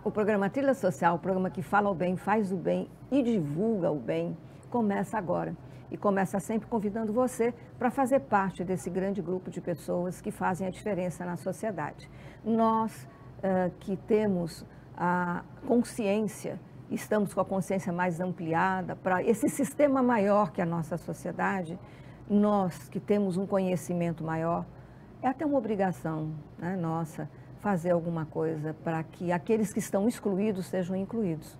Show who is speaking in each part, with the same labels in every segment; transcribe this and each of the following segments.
Speaker 1: O programa Trilha Social, o programa que fala o bem, faz o bem e divulga o bem, começa agora. E começa sempre convidando você para fazer parte desse grande grupo de pessoas que fazem a diferença na sociedade. Nós que temos a consciência, estamos com a consciência mais ampliada para esse sistema maior que a nossa sociedade, nós que temos um conhecimento maior, é até uma obrigação, né, nossa, fazer alguma coisa para que aqueles que estão excluídos sejam incluídos.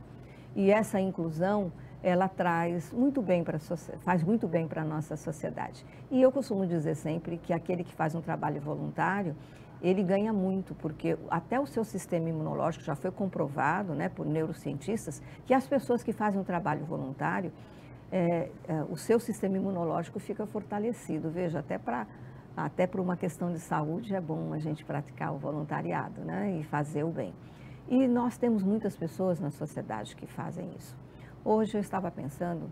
Speaker 1: E essa inclusão, ela traz muito bem para faz muito bem para a nossa sociedade. E eu costumo dizer sempre que aquele que faz um trabalho voluntário, ele ganha muito, porque até o seu sistema imunológico já foi comprovado, né, por neurocientistas, que as pessoas que fazem um trabalho voluntário, o seu sistema imunológico fica fortalecido. Veja, até por uma questão de saúde é bom a gente praticar o voluntariado, né, e fazer o bem. E nós temos muitas pessoas na sociedade que fazem isso. Hoje eu estava pensando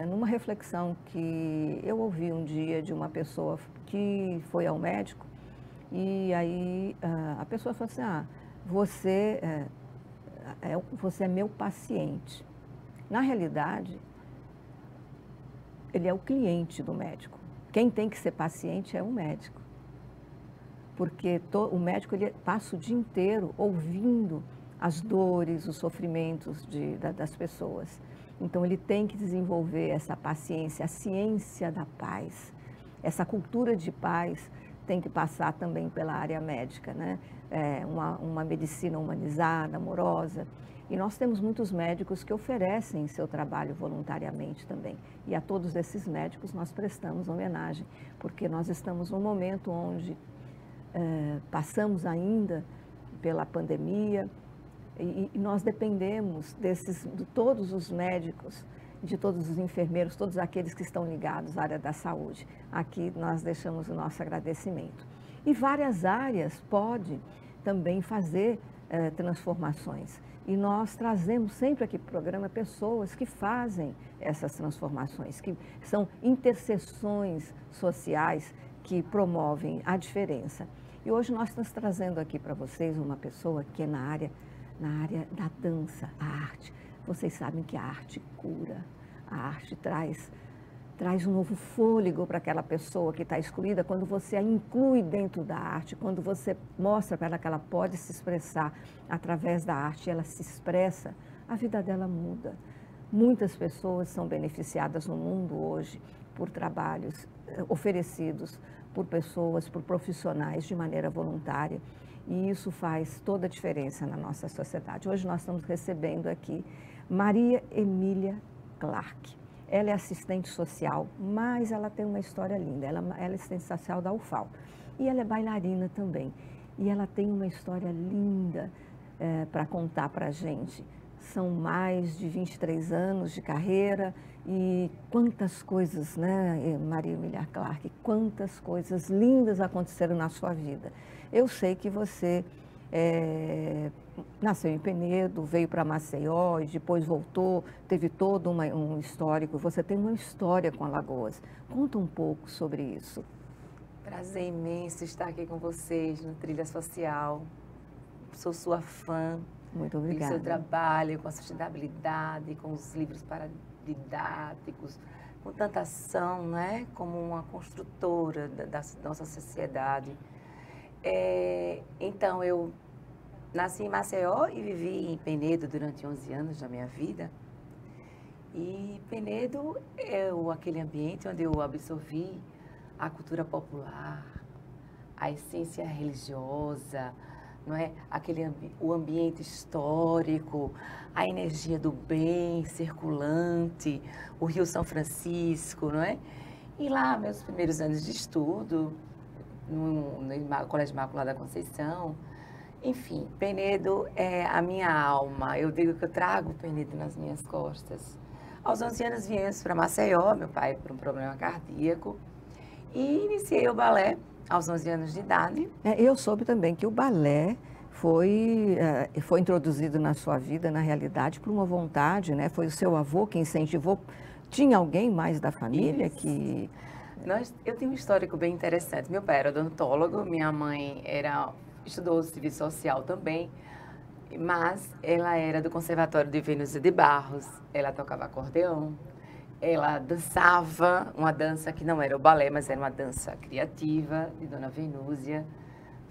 Speaker 1: numa reflexão que eu ouvi um dia de uma pessoa que foi ao médico e aí a pessoa falou assim, você é meu paciente. Na realidade, ele é o cliente do médico. Quem tem que ser paciente é o médico. Porque o médico ele passa o dia inteiro ouvindo as dores, os sofrimentos das pessoas. Então, ele tem que desenvolver essa paciência, a ciência da paz. Essa cultura de paz tem que passar também pela área médica, né? Uma medicina humanizada, amorosa. E nós temos muitos médicos que oferecem seu trabalho voluntariamente também. E a todos esses médicos nós prestamos homenagem, porque nós estamos num momento onde passamos ainda pela pandemia, e nós dependemos de todos os médicos, de todos os enfermeiros, todos aqueles que estão ligados à área da saúde. Aqui nós deixamos o nosso agradecimento. E várias áreas podem também fazer transformações. E nós trazemos sempre aqui para o programa pessoas que fazem essas transformações, que são interseções sociais que promovem a diferença. E hoje nós estamos trazendo aqui para vocês uma pessoa que é na área da dança, a arte. Vocês sabem que a arte cura, a arte traz um novo fôlego para aquela pessoa que está excluída, quando você a inclui dentro da arte, quando você mostra para ela que ela pode se expressar através da arte, ela se expressa, a vida dela muda. Muitas pessoas são beneficiadas no mundo hoje por trabalhos oferecidos por pessoas, por profissionais de maneira voluntária. E isso faz toda a diferença na nossa sociedade. Hoje nós estamos recebendo aqui Maria Emília Clark. Ela é assistente social, mas ela tem uma história linda. Ela é assistente social da UFAL. E ela é bailarina também. E ela tem uma história linda para contar para a gente. São mais de 23 anos de carreira e quantas coisas, né, Maria Emília Clark, quantas coisas lindas aconteceram na sua vida. Eu sei que você nasceu em Penedo, veio para Maceió e depois voltou, teve todo um histórico. Você tem uma história com Alagoas. Conta um pouco sobre isso.
Speaker 2: Prazer imenso estar aqui com vocês no Trilha Social. Sou sua fã.
Speaker 1: Muito obrigada.
Speaker 2: Do seu trabalho com a sustentabilidade, com os livros paradidáticos, com tanta ação, né? Como uma construtora da nossa sociedade. Então, eu nasci em Maceió e vivi em Penedo durante 11 anos da minha vida. E Penedo é aquele ambiente onde eu absorvi a cultura popular, a essência religiosa, não é? O ambiente histórico, a energia do bem circulante, o Rio São Francisco, não é? E lá, meus primeiros anos de estudo, no Colégio Imaculada Conceição, enfim, Penedo é a minha alma. Eu digo que eu trago Penedo nas minhas costas. Aos 11 anos viemos para Maceió, meu pai por um problema cardíaco, e iniciei o balé aos 11 anos de idade.
Speaker 1: Eu soube também que o balé foi introduzido na sua vida, na realidade, por uma vontade, né? Foi o seu avô que incentivou. Tinha alguém mais da família que...
Speaker 2: Eu tenho um histórico bem interessante. Meu pai era odontólogo, minha mãe estudou serviço social também. Mas ela era do Conservatório de Venúzia de Barros, ela tocava acordeão, ela dançava uma dança que não era o balé, mas era uma dança criativa de Dona Venúzia.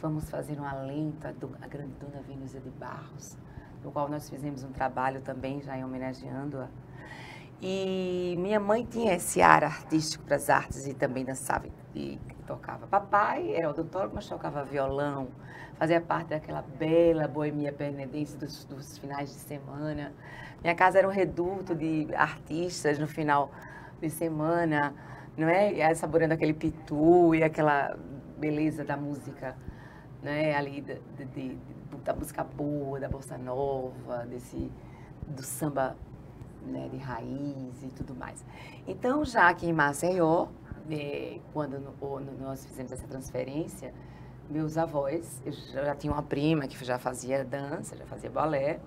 Speaker 2: Vamos fazer um alento à grande Dona Venúzia de Barros, no qual nós fizemos um trabalho também, já homenageando-a. E minha mãe tinha esse ar artístico para as artes e também dançava e tocava. Papai era odontólogo, mas tocava violão, fazia parte daquela bela boemia pernedense dos finais de semana. Minha casa era um reduto de artistas no final de semana, não é? E aí, saboreando aquele pitu e aquela beleza da música, né? Ali da música boa, da bossa nova, do samba, né? De raiz e tudo mais. Então, já aqui em Maceió, quando nós fizemos essa transferência, meus avós, eu já tinha uma prima que já fazia dança, já fazia balé,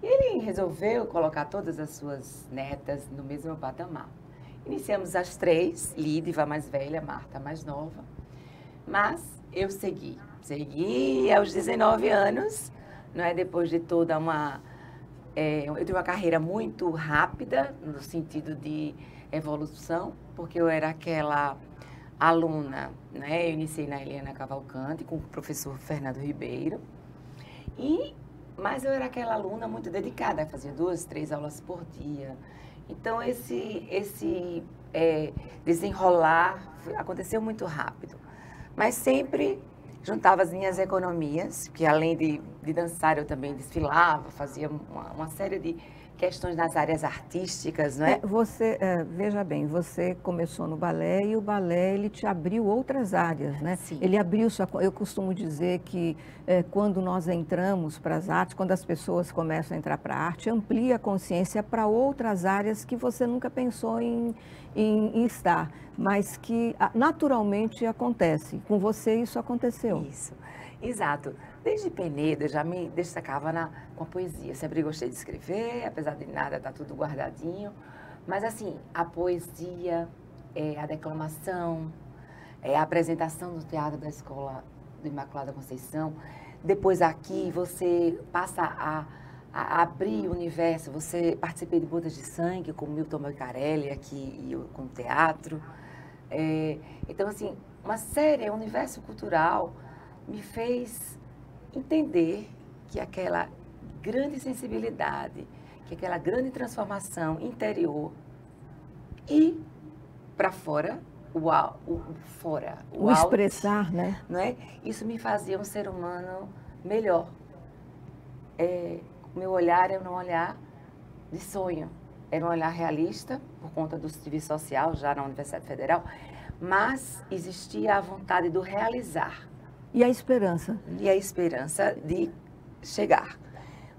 Speaker 2: e ele resolveu colocar todas as suas netas no mesmo patamar. Iniciamos as 3, Lídiva mais velha, Marta mais nova, mas eu segui aos 19 anos, não é? Depois de toda eu tive uma carreira muito rápida, no sentido de evolução, porque eu era aquela aluna, né? Eu iniciei na Eliana Cavalcante com o professor Fernando Ribeiro, mas eu era aquela aluna muito dedicada, fazia 2, 3 aulas por dia. Então, esse desenrolar aconteceu muito rápido, mas sempre juntava as minhas economias, que além de dançar eu também desfilava, fazia uma série de questões nas áreas artísticas, não é?
Speaker 1: Veja bem, você começou no balé e o balé ele te abriu outras áreas, né?
Speaker 2: Sim.
Speaker 1: Ele abriu eu costumo dizer que quando nós entramos para as artes, quando as pessoas começam a entrar para a arte, amplia a consciência para outras áreas que você nunca pensou em estar, mas que naturalmente acontece. Com você isso aconteceu.
Speaker 2: Isso, exato. Desde Penedo eu já me destacava com a poesia. Sempre gostei de escrever, apesar de nada, tá tudo guardadinho. Mas assim, a poesia, a declamação, a apresentação no teatro da Escola do Imaculada Conceição. Depois aqui você passa a abrir o universo. Você participei de Bodas de Sangue com Milton Macarelli aqui e eu, com o teatro. Então assim, um universo cultural me fez entender que aquela grande sensibilidade, que aquela grande transformação interior e para fora, o
Speaker 1: expressar, né?
Speaker 2: Não é? Isso me fazia um ser humano melhor. Meu olhar era um olhar de sonho, era um olhar realista por conta do serviço social já na Universidade Federal, mas existia a vontade do realizar.
Speaker 1: E a esperança?
Speaker 2: E a esperança de chegar.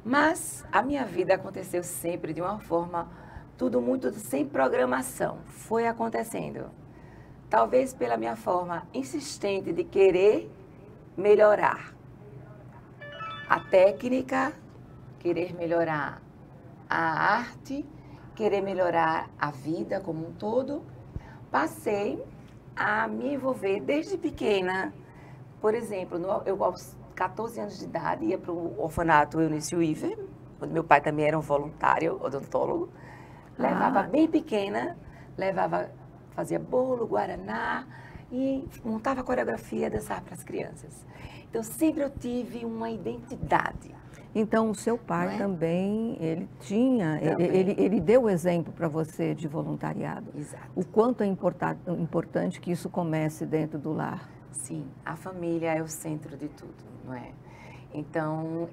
Speaker 2: Mas a minha vida aconteceu sempre de uma forma, tudo muito sem programação. Foi acontecendo. Talvez pela minha forma insistente de querer melhorar a técnica, querer melhorar a arte, querer melhorar a vida como um todo. Passei a me envolver desde pequena. Por exemplo, eu aos 14 anos de idade ia para o orfanato Eunice Weaver, onde meu pai também era um voluntário odontólogo. Levava bem pequena, fazia bolo, guaraná e montava coreografia, dançava para as crianças. Então sempre eu tive uma identidade.
Speaker 1: Então o seu pai também, ele deu exemplo para você de voluntariado.
Speaker 2: Exato.
Speaker 1: O quanto é importante que isso comece dentro do lar.
Speaker 2: Sim, a família é o centro de tudo, não é? Então,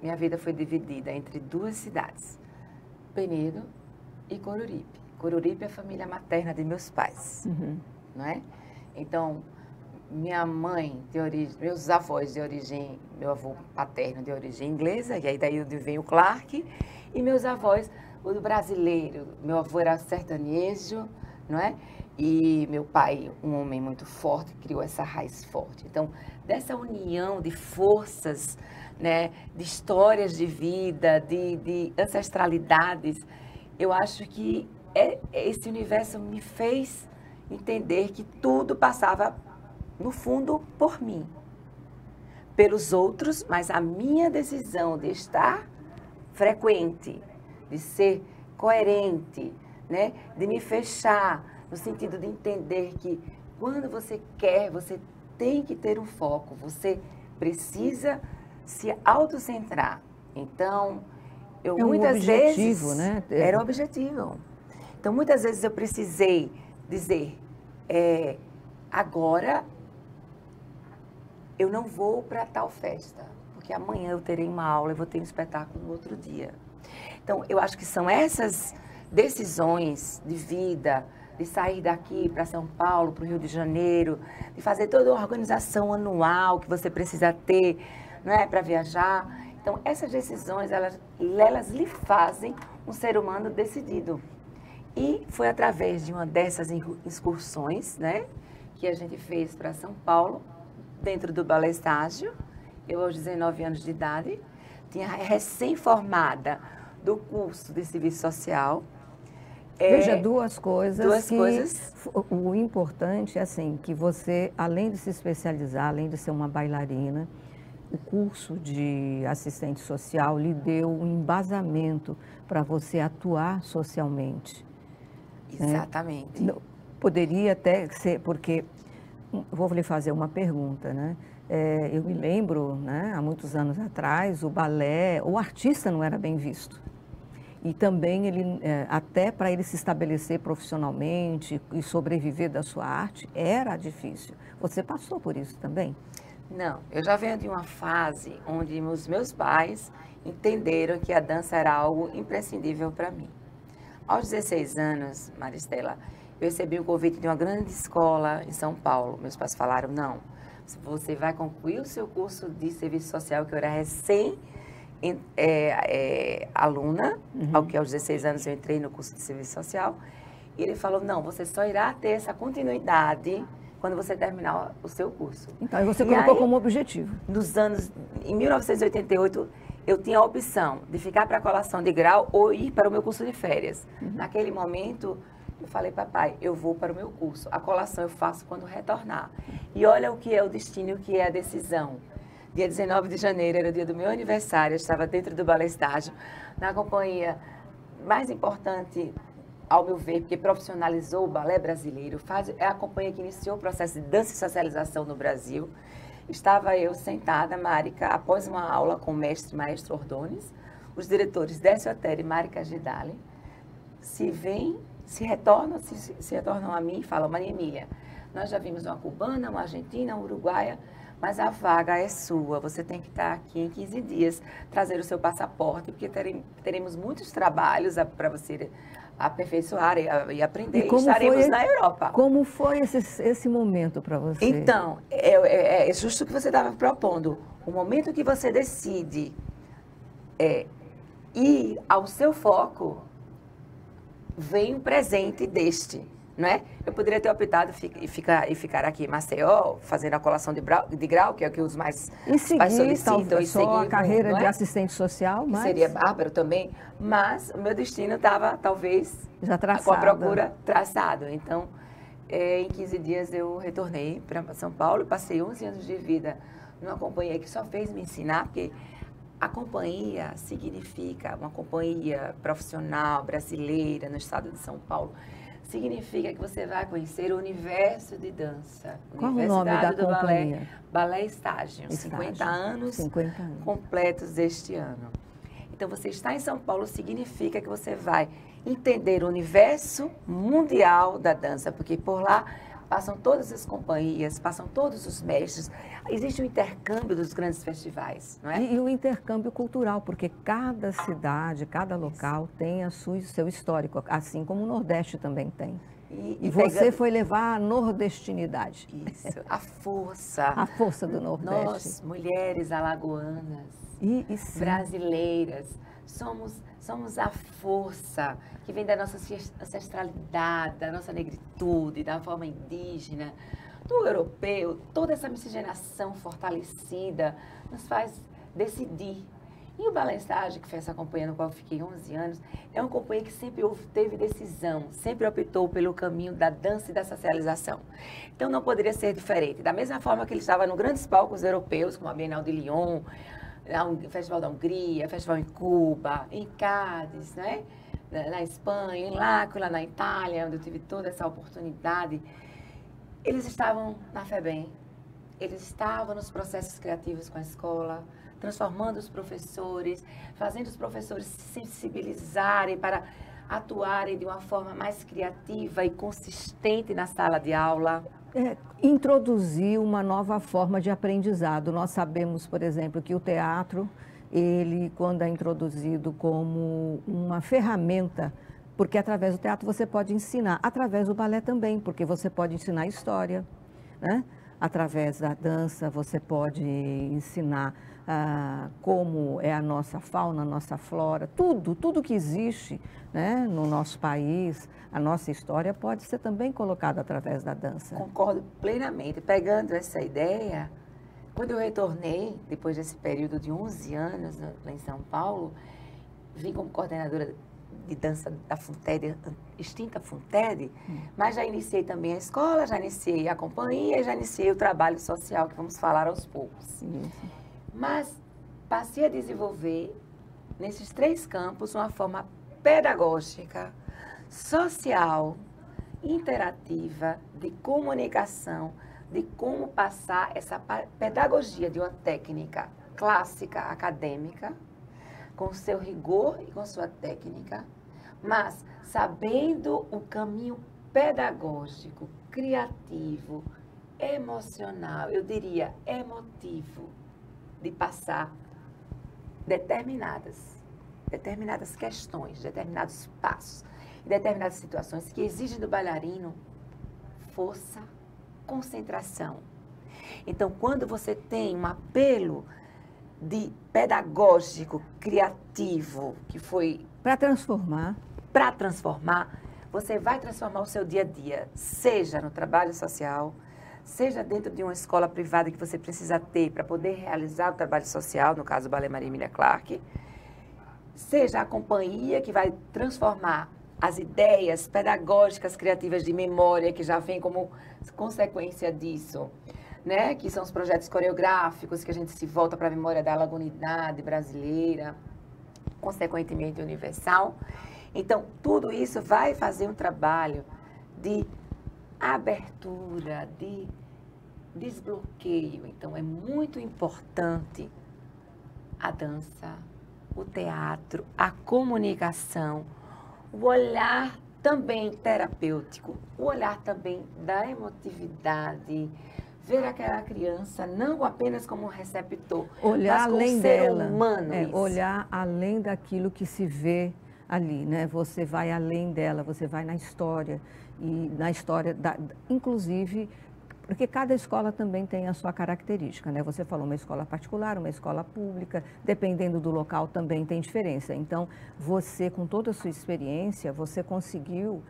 Speaker 2: minha vida foi dividida entre 2 cidades, Penedo e Coruripe. Coruripe é a família materna de meus pais, não é? Então, minha mãe, meus avós de origem, meu avô paterno de origem inglesa, e aí daí vem o Clark, e meus avós, o do brasileiro, meu avô era sertanejo, não é? E meu pai, um homem muito forte, criou essa raiz forte. Então, dessa união de forças, né, de histórias de vida, de ancestralidades, eu acho que esse universo me fez entender que tudo passava, no fundo, por mim. pelos outros, mas a minha decisão de estar frequente, de ser coerente, né? De me fechar, no sentido de entender que quando você quer, você tem que ter um foco, você precisa se autocentrar. Então, eu muitas vezes...
Speaker 1: né?
Speaker 2: Era o objetivo. Então, muitas vezes eu precisei dizer, agora eu não vou para tal festa, porque amanhã eu terei uma aula e vou ter um espetáculo no outro dia. Então, eu acho que são essas decisões de vida, de sair daqui para São Paulo, para o Rio de Janeiro, de fazer toda a organização anual que você precisa ter, né, para viajar. Então, essas decisões, elas lhe fazem um ser humano decidido. E foi através de uma dessas excursões, né, que a gente fez para São Paulo, dentro do Balé Estágio. Eu, aos 19 anos de idade, tinha recém-formada do curso de Serviço Social.
Speaker 1: Veja, duas coisas.
Speaker 2: Duas coisas.
Speaker 1: O importante é assim, que você, além de se especializar, além de ser uma bailarina, o curso de assistente social lhe deu um embasamento para você atuar socialmente.
Speaker 2: Exatamente.
Speaker 1: Né? Poderia até ser, porque, vou lhe fazer uma pergunta, né? Eu me lembro, né, há muitos anos atrás, o balé, o artista não era bem visto. E também, até para ele se estabelecer profissionalmente e sobreviver da sua arte, era difícil. Você passou por isso também?
Speaker 2: Não, eu já venho de uma fase onde os meus pais entenderam que a dança era algo imprescindível para mim. Aos 16 anos, Maristela, eu recebi um convite de uma grande escola em São Paulo. Meus pais falaram, não, você vai concluir o seu curso de serviço social, que eu era aluna, ao que aos 16 anos eu entrei no curso de serviço social. E ele falou, não, você só irá ter essa continuidade quando você terminar o seu curso.
Speaker 1: Então, e você colocou como objetivo?
Speaker 2: Em 1988, eu tinha a opção de ficar para a colação de grau ou ir para o meu curso de férias. Naquele momento, eu falei, papai, eu vou para o meu curso. A colação eu faço quando retornar. E olha o que é o destino, o que é a decisão. Dia 19 de janeiro era o dia do meu aniversário, eu estava dentro do Balé Estágio, na companhia mais importante, ao meu ver, porque profissionalizou o balé brasileiro, é a companhia que iniciou o processo de dança e socialização no Brasil. Estava eu sentada, Márica, após uma aula com o maestro Ordones, os diretores Décio Ateri e Márica Gidali, se retornam a mim e falam, Maria Emília, nós já vimos uma cubana, uma argentina, uma uruguaia, mas a vaga é sua, você tem que estar aqui em 15 dias, trazer o seu passaporte, porque teremos muitos trabalhos para você aperfeiçoar e aprender, e estaremos na Europa.
Speaker 1: Como foi esse momento para você?
Speaker 2: Então, é justo o que você estava propondo. O momento que você decide ir ao seu foco, vem um presente deste. Não é? Eu poderia ter optado e ficar aqui em Maceió, fazendo a colação de grau, que é o que os mais solicitam.
Speaker 1: E só a carreira de assistente social, mas...
Speaker 2: Seria bárbaro também, mas o meu destino estava, talvez,
Speaker 1: já traçado.
Speaker 2: Com a procura traçado. Então, em 15 dias eu retornei para São Paulo e passei 11 anos de vida numa companhia que só fez me ensinar, porque a companhia significa uma companhia profissional brasileira no estado de São Paulo. Significa que você vai conhecer o universo de dança.
Speaker 1: Qual o nome da companhia?
Speaker 2: Balé Estágio. 50 anos completos este ano. Então, você está em São Paulo significa que você vai entender o universo mundial da dança, porque por lá passam todas as companhias, passam todos os mestres. Existe um intercâmbio dos grandes festivais, não é?
Speaker 1: E o intercâmbio cultural, porque cada cidade, cada local tem o seu histórico, assim como o Nordeste também tem. E você foi levar a nordestinidade.
Speaker 2: Isso, a força.
Speaker 1: A força do Nordeste.
Speaker 2: Nós, mulheres alagoanas, brasileiras, somos a força que vem da nossa ancestralidade, da nossa negritude, da forma indígena, do europeu. Toda essa miscigenação fortalecida nos faz decidir. E o Balé Estágio, que foi essa companhia no qual eu fiquei 11 anos, é uma companhia que sempre teve decisão, sempre optou pelo caminho da dança e da socialização. Então não poderia ser diferente. Da mesma forma que ele estava nos grandes palcos europeus, como a Bienal de Lyon, o Festival da Hungria, Festival em Cuba, em Cádiz, né? Na Espanha, em L'Aquila, na Itália, onde eu tive toda essa oportunidade, eles estavam na FEBEM, eles estavam nos processos criativos com a escola, transformando os professores, fazendo os professores se sensibilizarem para atuarem de uma forma mais criativa e consistente na sala de aula.
Speaker 1: Introduzir uma nova forma de aprendizado. Nós sabemos, por exemplo, que o teatro, ele, quando é introduzido como uma ferramenta, porque através do teatro você pode ensinar, através do balé também, porque você pode ensinar história, né? Através da dança você pode ensinar como é a nossa fauna, a nossa flora, tudo que existe, né, no nosso país, a nossa história pode ser também colocada através da dança.
Speaker 2: Concordo plenamente. Pegando essa ideia, quando eu retornei, depois desse período de 11 anos lá em São Paulo, vim como coordenadora de dança da FUNTED, extinta FUNTED, mas já iniciei também a escola, já iniciei a companhia, já iniciei o trabalho social, que vamos falar aos poucos.
Speaker 1: Isso.
Speaker 2: Mas passei a desenvolver, nesses 3 campos, uma forma pedagógica, social, interativa, de comunicação, de como passar essa pedagogia de uma técnica clássica, acadêmica, com seu rigor e com sua técnica, mas sabendo o caminho pedagógico, criativo, emocional, eu diria emotivo, de passar determinadas questões, determinados passos, determinadas situações que exigem do bailarino força, concentração. Então, quando você tem um apelo de pedagógico, criativo, que foi
Speaker 1: para transformar,
Speaker 2: você vai transformar o seu dia a dia, seja no trabalho social, seja dentro de uma escola privada que você precisa ter para poder realizar o trabalho social, no caso do Ballet Maria Emilia Clarke, seja a companhia que vai transformar as ideias pedagógicas, criativas de memória, que já vem como consequência disso, né? Que são os projetos coreográficos, que a gente se volta para a memória da lagunidade brasileira, consequentemente universal. Então, tudo isso vai fazer um trabalho de abertura, de desbloqueio. Então, é muito importante a dança, o teatro, a comunicação, o olhar também terapêutico, o olhar também da emotividade, ver aquela criança não apenas como um receptor,
Speaker 1: olhar
Speaker 2: mas como
Speaker 1: além
Speaker 2: ser
Speaker 1: dela,
Speaker 2: humano.
Speaker 1: Olhar além daquilo que se vê ali, né? Você vai além dela, você vai na história, e na história, inclusive, porque cada escola também tem a sua característica, né? Você falou uma escola particular, uma escola pública, dependendo do local também tem diferença. Então, você, com toda a sua experiência, você conseguiu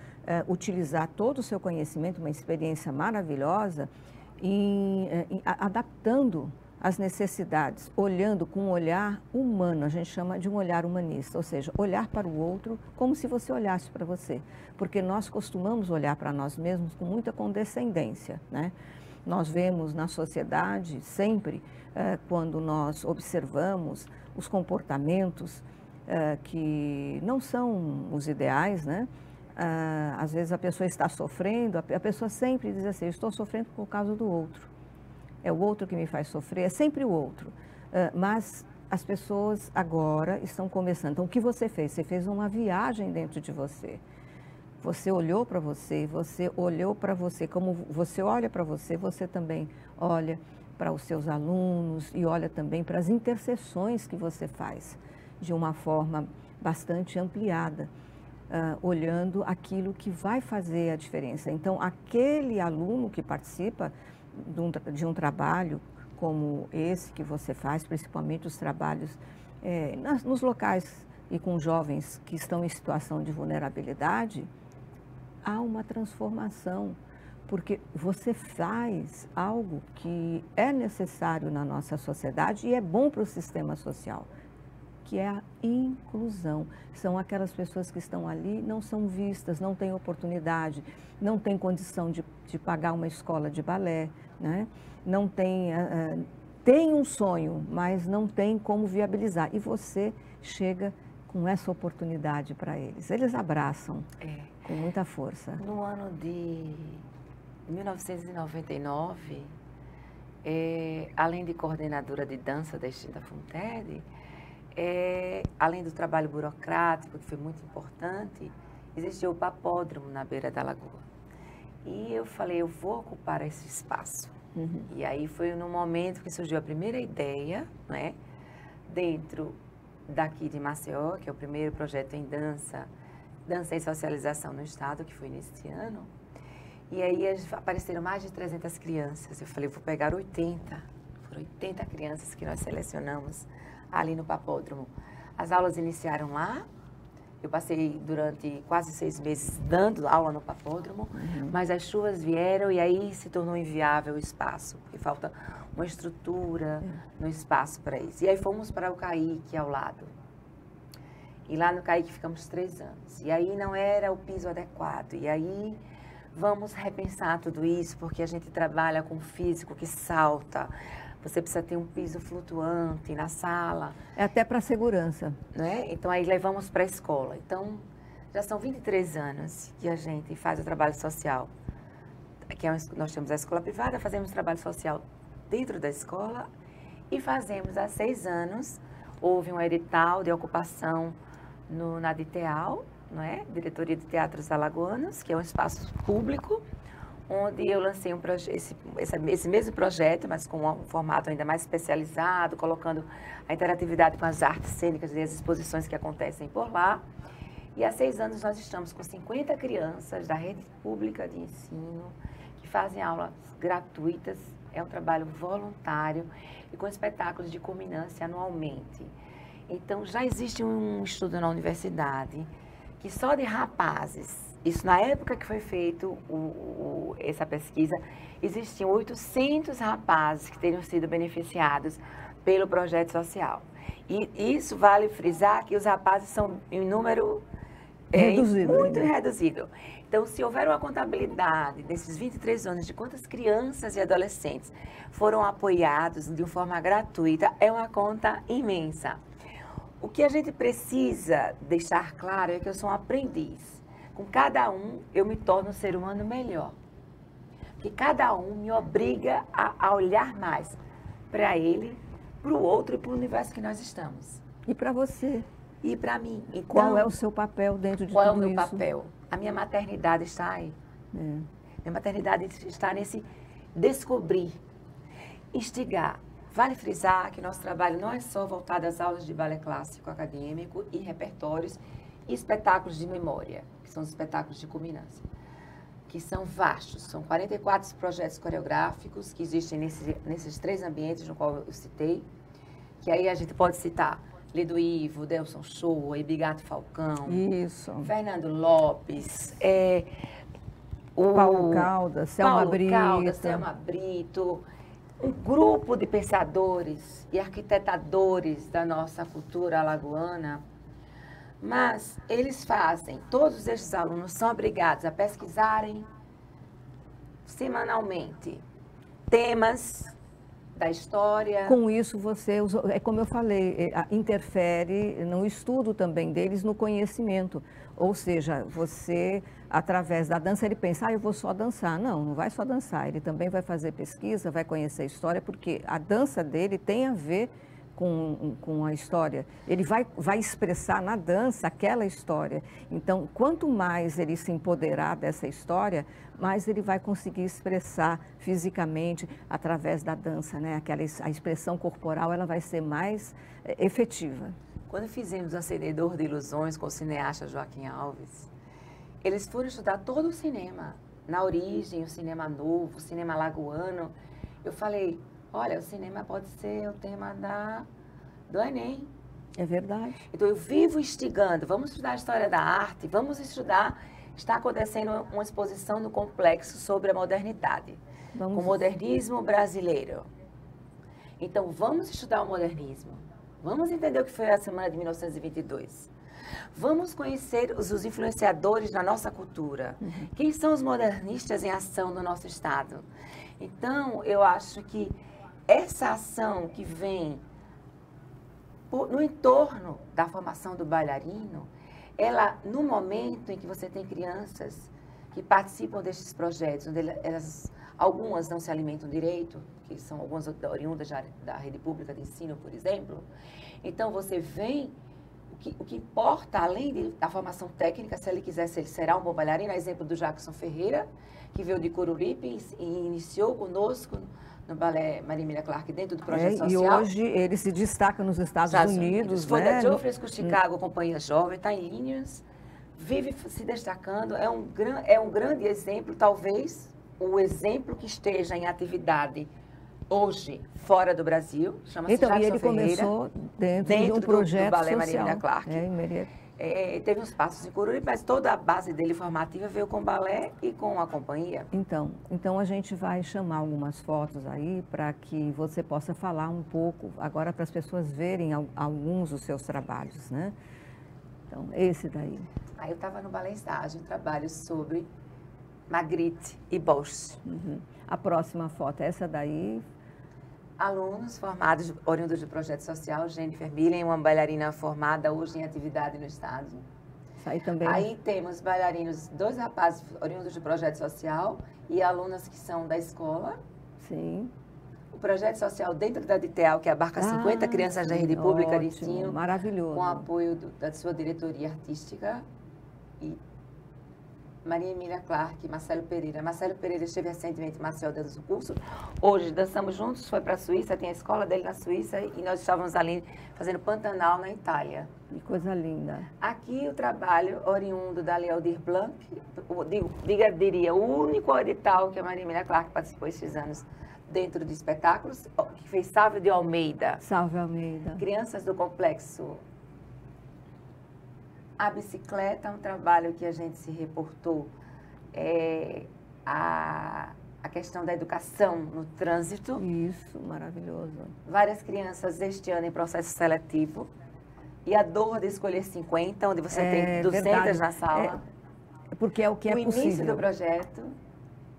Speaker 1: utilizar todo o seu conhecimento, uma experiência maravilhosa, adaptando as necessidades, olhando com um olhar humano, a gente chama de um olhar humanista, ou seja, olhar para o outro como se você olhasse para você, porque nós costumamos olhar para nós mesmos com muita condescendência, né? Nós vemos na sociedade sempre, quando nós observamos os comportamentos que não são os ideais, né? Às vezes a pessoa está sofrendo, a pessoa sempre diz assim, eu estou sofrendo por causa do outro. É o outro que me faz sofrer, é sempre o outro. Mas as pessoas agora estão começando. Então, o que você fez? Você fez uma viagem dentro de você. Você olhou para você, você olhou para você. Como você olha para você, você também olha para os seus alunos e olha também para as interseções que você faz de uma forma bastante ampliada, olhando aquilo que vai fazer a diferença. Então, aquele aluno que participa de um trabalho como esse que você faz, principalmente os trabalhos nos locais e com jovens que estão em situação de vulnerabilidade, há uma transformação, porque você faz algo que é necessário na nossa sociedade e é bom para o sistema social. que é a inclusão. São aquelas pessoas que estão ali, não são vistas, não têm oportunidade, não têm condição de pagar uma escola de balé, né? Não tem, tem um sonho, mas não tem como viabilizar. E você chega com essa oportunidade para eles. Eles abraçam com muita força.
Speaker 2: No ano de 1999, além de coordenadora de dança da extinta FUNTED, além do trabalho burocrático, que foi muito importante, existia o papódromo na beira da lagoa. E eu falei, eu vou ocupar esse espaço.
Speaker 1: Uhum.
Speaker 2: E aí foi no momento que surgiu a primeira ideia, né, dentro daqui de Maceió, que é o primeiro projeto em dança e socialização no estado, que foi nesse ano. E aí apareceram mais de 300 crianças. Eu falei, vou pegar 80. Foram 80 crianças que nós selecionamos ali no papódromo. As aulas iniciaram lá. Eu passei durante quase 6 meses dando aula no papódromo, mas as chuvas vieram e aí se tornou inviável o espaço, porque falta uma estrutura no espaço para isso. E aí fomos para o CAIC ao lado. E lá no CAIC ficamos 3 anos. E aí não era o piso adequado. E aí vamos repensar tudo isso, porque a gente trabalha com físico que salta. Você precisa ter um piso flutuante na sala.
Speaker 1: É até para segurança.
Speaker 2: Né? Então, aí levamos para a escola. Então, já são 23 anos que a gente faz o trabalho social. Nós temos a escola privada, fazemos trabalho social dentro da escola e fazemos há 6 anos. Houve um edital de ocupação na DITEAL, não é? Diretoria de Teatros Alagoanos, que é um espaço público, onde eu lancei esse mesmo projeto, mas com um formato ainda mais especializado, colocando a interatividade com as artes cênicas e as exposições que acontecem por lá. E há 6 anos nós estamos com 50 crianças da rede pública de ensino que fazem aulas gratuitas. É um trabalho voluntário e com espetáculos de culminância anualmente. Então, já existe um estudo na universidade que só de rapazes, isso na época que foi feito essa pesquisa, existiam 800 rapazes que teriam sido beneficiados pelo projeto social. E isso vale frisar que os rapazes são em número muito reduzido. Então, se houver uma contabilidade desses 23 anos de quantas crianças e adolescentes foram apoiados de uma forma gratuita, é uma conta imensa. O que a gente precisa deixar claro é que eu sou um aprendiz. Com cada um, eu me torno um ser humano melhor. Porque cada um me obriga a olhar mais para ele, para o outro e para o universo que nós estamos.
Speaker 1: E para você?
Speaker 2: E para mim. Então,
Speaker 1: qual é o seu papel dentro de tudo isso?
Speaker 2: Qual é o meu papel? A minha maternidade está aí. Minha maternidade está nesse descobrir, instigar. Vale frisar que nosso trabalho não é só voltado às aulas de balé clássico acadêmico e repertórios e espetáculos de memória, que são os espetáculos de culminância, que são vastos. São 44 projetos coreográficos que existem nesses 3 ambientes no qual eu citei, que aí a gente pode citar Lido Ivo, Delson Show, Ebigato Falcão,
Speaker 1: isso.
Speaker 2: Fernando Lopes,
Speaker 1: Paulo Caldas, Selma
Speaker 2: Brito, um grupo de pensadores e arquitetadores da nossa cultura alagoana, mas eles todos estes alunos são obrigados a pesquisarem semanalmente temas da história.
Speaker 1: Com isso, você, é como eu falei, interfere no estudo também deles, no conhecimento. Ou seja, você, através da dança, ele pensa, eu vou só dançar. Não, não vai só dançar. Ele também vai fazer pesquisa, vai conhecer a história, porque a dança dele tem a ver com a história. Ele vai expressar na dança aquela história. Então, quanto mais ele se empoderar dessa história, mais ele vai conseguir expressar fisicamente através da dança, né? A expressão corporal, ela vai ser mais efetiva.
Speaker 2: Quando fizemos Acendedor de Ilusões com o cineasta Joaquim Alves, eles foram estudar todo o cinema, na origem, o cinema novo, o cinema alagoano. Eu falei, olha, o cinema pode ser o tema do Enem.
Speaker 1: É verdade.
Speaker 2: Então, eu vivo instigando, vamos estudar a história da arte, vamos estudar, está acontecendo uma exposição no Complexo sobre a modernidade, com o modernismo brasileiro. Então, vamos estudar o modernismo. Vamos entender o que foi a Semana de 1922. Vamos conhecer os influenciadores da nossa cultura. Quem são os modernistas em ação no nosso estado? Então, eu acho que essa ação que vem no entorno da formação do bailarino, ela, no momento em que você tem crianças que participam destes projetos, onde algumas não se alimentam direito, que são algumas oriundas da rede pública de ensino, por exemplo, então você vem, o que importa, além da formação técnica, se ele quiser, se ele será um bom bailarino, é exemplo do Jackson Ferreira, que veio de Coruripe e iniciou conosco no Balé Maria Emília Clarke dentro do projeto social.
Speaker 1: E hoje ele se destaca nos Estados Unidos.
Speaker 2: Foi da Geoffrey School Chicago, Companhia Jovem, está em Linhas, vive se destacando, é um grande exemplo, talvez o exemplo que esteja em atividade hoje fora do Brasil, chama-se
Speaker 1: Jackson
Speaker 2: Ferreira.
Speaker 1: Então, e ele começou dentro de um projeto
Speaker 2: do Balé
Speaker 1: social.
Speaker 2: Maria Emília Clarke. Teve uns passos em Coruripe, mas toda a base dele formativa veio com o balé e com a companhia.
Speaker 1: Então a gente vai chamar algumas fotos aí para que você possa falar um pouco, agora para as pessoas verem alguns dos seus trabalhos, né? Então, esse daí.
Speaker 2: Aí eu estava no Balé Estágio, um trabalho sobre Magritte e Bosch.
Speaker 1: A próxima foto, essa daí.
Speaker 2: Alunos formados, oriundos do projeto social, Jennifer Millen, uma bailarina formada hoje em atividade no estado.
Speaker 1: Isso aí também.
Speaker 2: Aí temos bailarinos, 2 rapazes oriundos do projeto social e alunas que são da escola.
Speaker 1: Sim.
Speaker 2: O projeto social dentro da DITEAL, que abarca 50 crianças da rede pública de ensino.
Speaker 1: Maravilhoso.
Speaker 2: Com apoio da sua diretoria artística e Maria Emília Clarke, Marcelo Pereira. Marcelo Pereira esteve recentemente em Maceió dando o curso. Hoje dançamos juntos, foi para a Suíça, tem a escola dele na Suíça e nós estávamos ali fazendo Pantanal na Itália.
Speaker 1: Que coisa linda.
Speaker 2: Aqui o trabalho oriundo da Lealdir Blanc, diria, o único edital que a Maria Emília Clarke participou esses anos dentro de espetáculos, que fez Salve de Almeida.
Speaker 1: Salve Almeida.
Speaker 2: Crianças do Complexo. A bicicleta é um trabalho que a gente se reportou, a questão da educação no trânsito.
Speaker 1: Isso, maravilhoso.
Speaker 2: Várias crianças este ano em processo seletivo. E a dor de escolher 50, onde você tem 200 verdade. Na sala.
Speaker 1: Porque é o que é possível.
Speaker 2: O início do projeto,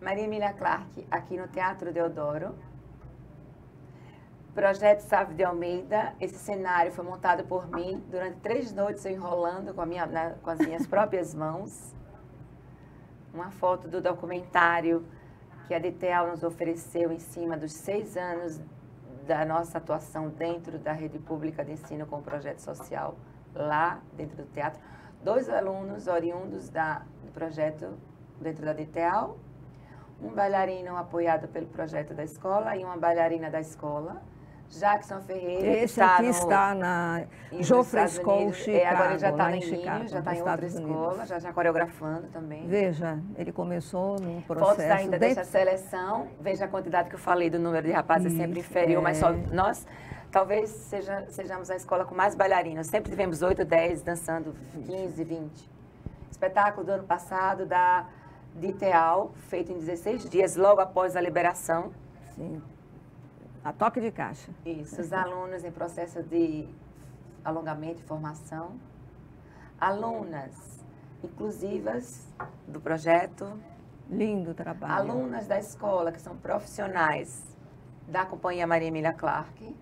Speaker 2: Maria Emília Clarke, aqui no Teatro Deodoro. Projeto Salve de Almeida, esse cenário foi montado por mim durante 3 noites, eu enrolando com as minhas próprias mãos. Uma foto do documentário que a DITEAL nos ofereceu em cima dos 6 anos da nossa atuação dentro da rede pública de ensino com o projeto social, lá dentro do teatro. 2 alunos oriundos do projeto dentro da DITEAL, um bailarino apoiado pelo projeto da escola e uma bailarina da escola. Jackson Ferreira.
Speaker 1: Esse aqui está na Geoffrey School Chicago.
Speaker 2: Agora ele já está em
Speaker 1: Chicago,
Speaker 2: já está em outra escola, já coreografando também.
Speaker 1: Veja, ele começou num processo...
Speaker 2: Fotos ainda dessa seleção, veja a quantidade que eu falei do número de rapazes, é sempre inferior, mas só nós talvez sejamos a escola com mais bailarinos. Sempre tivemos 8, 10, dançando 15, 20. Espetáculo do ano passado da DITEAL, feito em 16 dias, logo após a liberação.
Speaker 1: Sim. A toque de caixa.
Speaker 2: Isso, os alunos em processo de alongamento e formação. Alunas inclusivas do projeto.
Speaker 1: Lindo trabalho.
Speaker 2: Alunas da escola, que são profissionais da Companhia Maria Emília Clarke.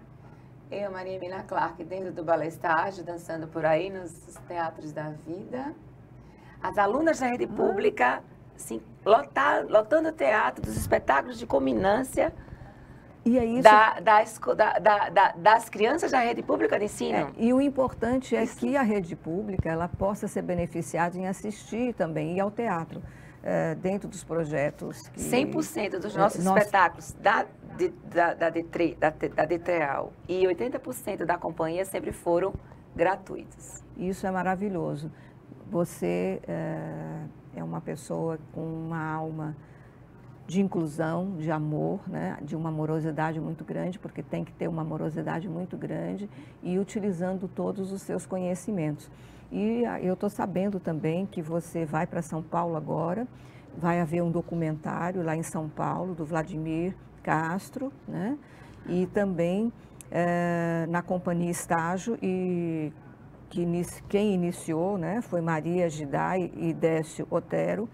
Speaker 2: Eu, Maria Emília Clarke, dentro do Balé Estágio, dançando por aí nos teatros da vida. As alunas da rede pública, assim, lotando o teatro, dos espetáculos de culminância.
Speaker 1: E é isso...
Speaker 2: das crianças da rede pública de ensino.
Speaker 1: E o importante é que a rede pública ela possa ser beneficiada em assistir também, ir ao teatro, dentro dos projetos.
Speaker 2: 100% dos nossos espetáculos da DITEAL e 80% da companhia sempre foram gratuitos.
Speaker 1: Isso é maravilhoso. Você é uma pessoa com uma alma de inclusão, de amor, né? De uma amorosidade muito grande, porque tem que ter uma amorosidade muito grande e utilizando todos os seus conhecimentos. E eu estou sabendo também que você vai para São Paulo agora, vai haver um documentário lá em São Paulo, do Vladimir Castro, né? E também na companhia Estágio, e quem iniciou, né, foi Maria Gidai e Décio Otero.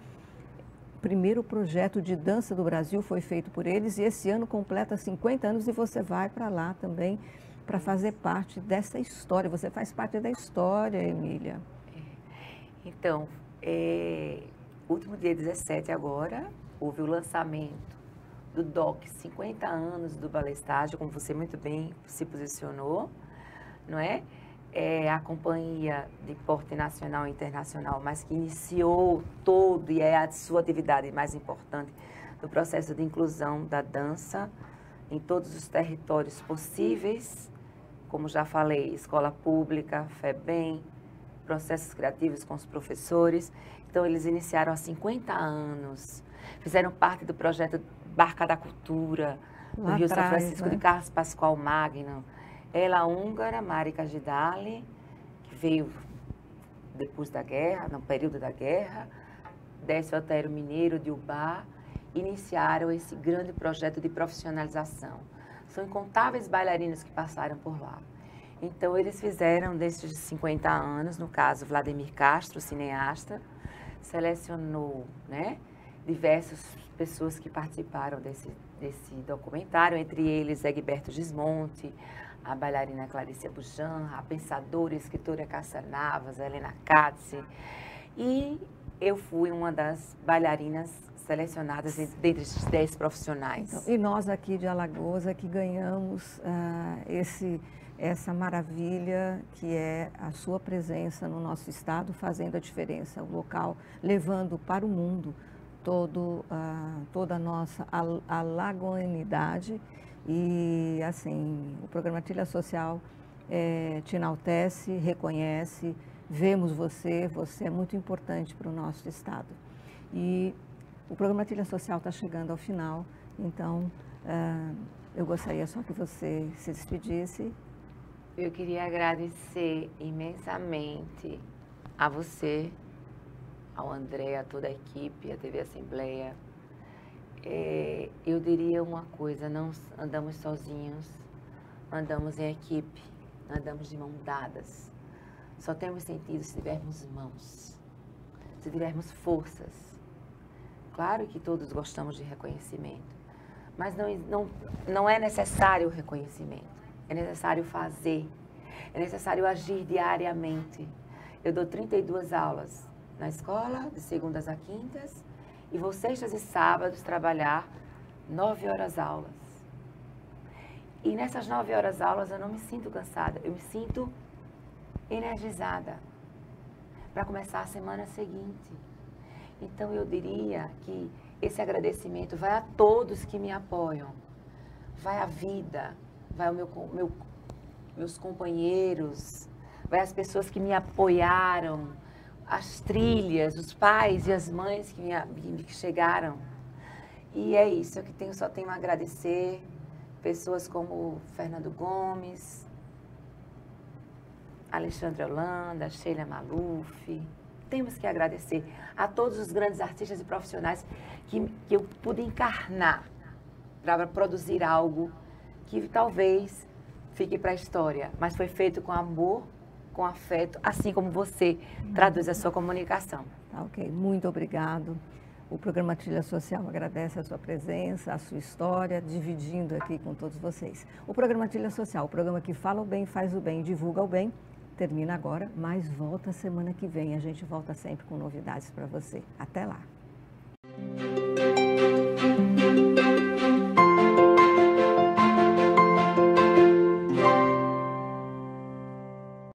Speaker 1: O primeiro projeto de dança do Brasil foi feito por eles e esse ano completa 50 anos e você vai para lá também para fazer parte dessa história. Você faz parte da história, Emília.
Speaker 2: Então, último dia 17 agora, houve o lançamento do DOC 50 anos do Balé Estágio, como você muito bem se posicionou, não é? É a companhia de porte nacional e internacional, mas que iniciou todo e é a sua atividade mais importante do processo de inclusão da dança em todos os territórios possíveis, como já falei, escola pública, FEBEM, processos criativos com os professores. Então, eles iniciaram há 50 anos, fizeram parte do projeto Barca da Cultura, no Rio São Francisco, né? De Carlos Pascoal Magno. Ela húngara, Marika Gidali, que veio depois da guerra, no período da guerra, Décio Otero Mineiro de Ubá, iniciaram esse grande projeto de profissionalização. São incontáveis bailarinos que passaram por lá. Então, eles fizeram, desses 50 anos, no caso, Vladimir Castro, cineasta, selecionou, né, diversas pessoas que participaram desse documentário, entre eles Egberto Gismonti, a bailarina Clarice Bujan, a pensadora e escritora Cássia Navas, a Helena Katz, e eu fui uma das bailarinas selecionadas dentre esses 10 profissionais.
Speaker 1: Então, e nós aqui de Alagoas é que ganhamos essa maravilha que é a sua presença no nosso estado, fazendo a diferença, o local, levando para o mundo toda a nossa alagoanidade. E, assim, o programa Trilha Social te enaltece, reconhece, vemos você é muito importante para o nosso estado. E o programa Trilha Social está chegando ao final, então eu gostaria só que você se despedisse.
Speaker 2: Eu queria agradecer imensamente a você, ao André, a toda a equipe, a TV Assembleia. Eu diria uma coisa, não andamos sozinhos, andamos em equipe, andamos de mãos dadas. Só temos sentido se tivermos mãos, se tivermos forças. Claro que todos gostamos de reconhecimento, mas não é necessário o reconhecimento, é necessário fazer, é necessário agir diariamente. Eu dou 32 aulas na escola, de segundas a quintas, e vou sextas e sábados trabalhar 9 horas aulas. E nessas 9 horas aulas eu não me sinto cansada, eu me sinto energizada para começar a semana seguinte. Então eu diria que esse agradecimento vai a todos que me apoiam, vai à vida, vai ao meus companheiros, vai às pessoas que me apoiaram, as trilhas, os pais e as mães que chegaram. E é isso, só tenho a agradecer pessoas como Fernando Gomes, Alexandre Holanda, Sheila Maluf. Temos que agradecer a todos os grandes artistas e profissionais que eu pude encarnar para produzir algo que talvez fique para a história, mas foi feito com amor, com afeto, assim como você traduz a sua comunicação.
Speaker 1: Tá, ok, muito obrigado. O programa Trilha Social agradece a sua presença, a sua história, dividindo aqui com todos vocês. O programa Trilha Social, o programa que fala o bem, faz o bem, divulga o bem, termina agora, mas volta semana que vem. A gente volta sempre com novidades para você. Até lá!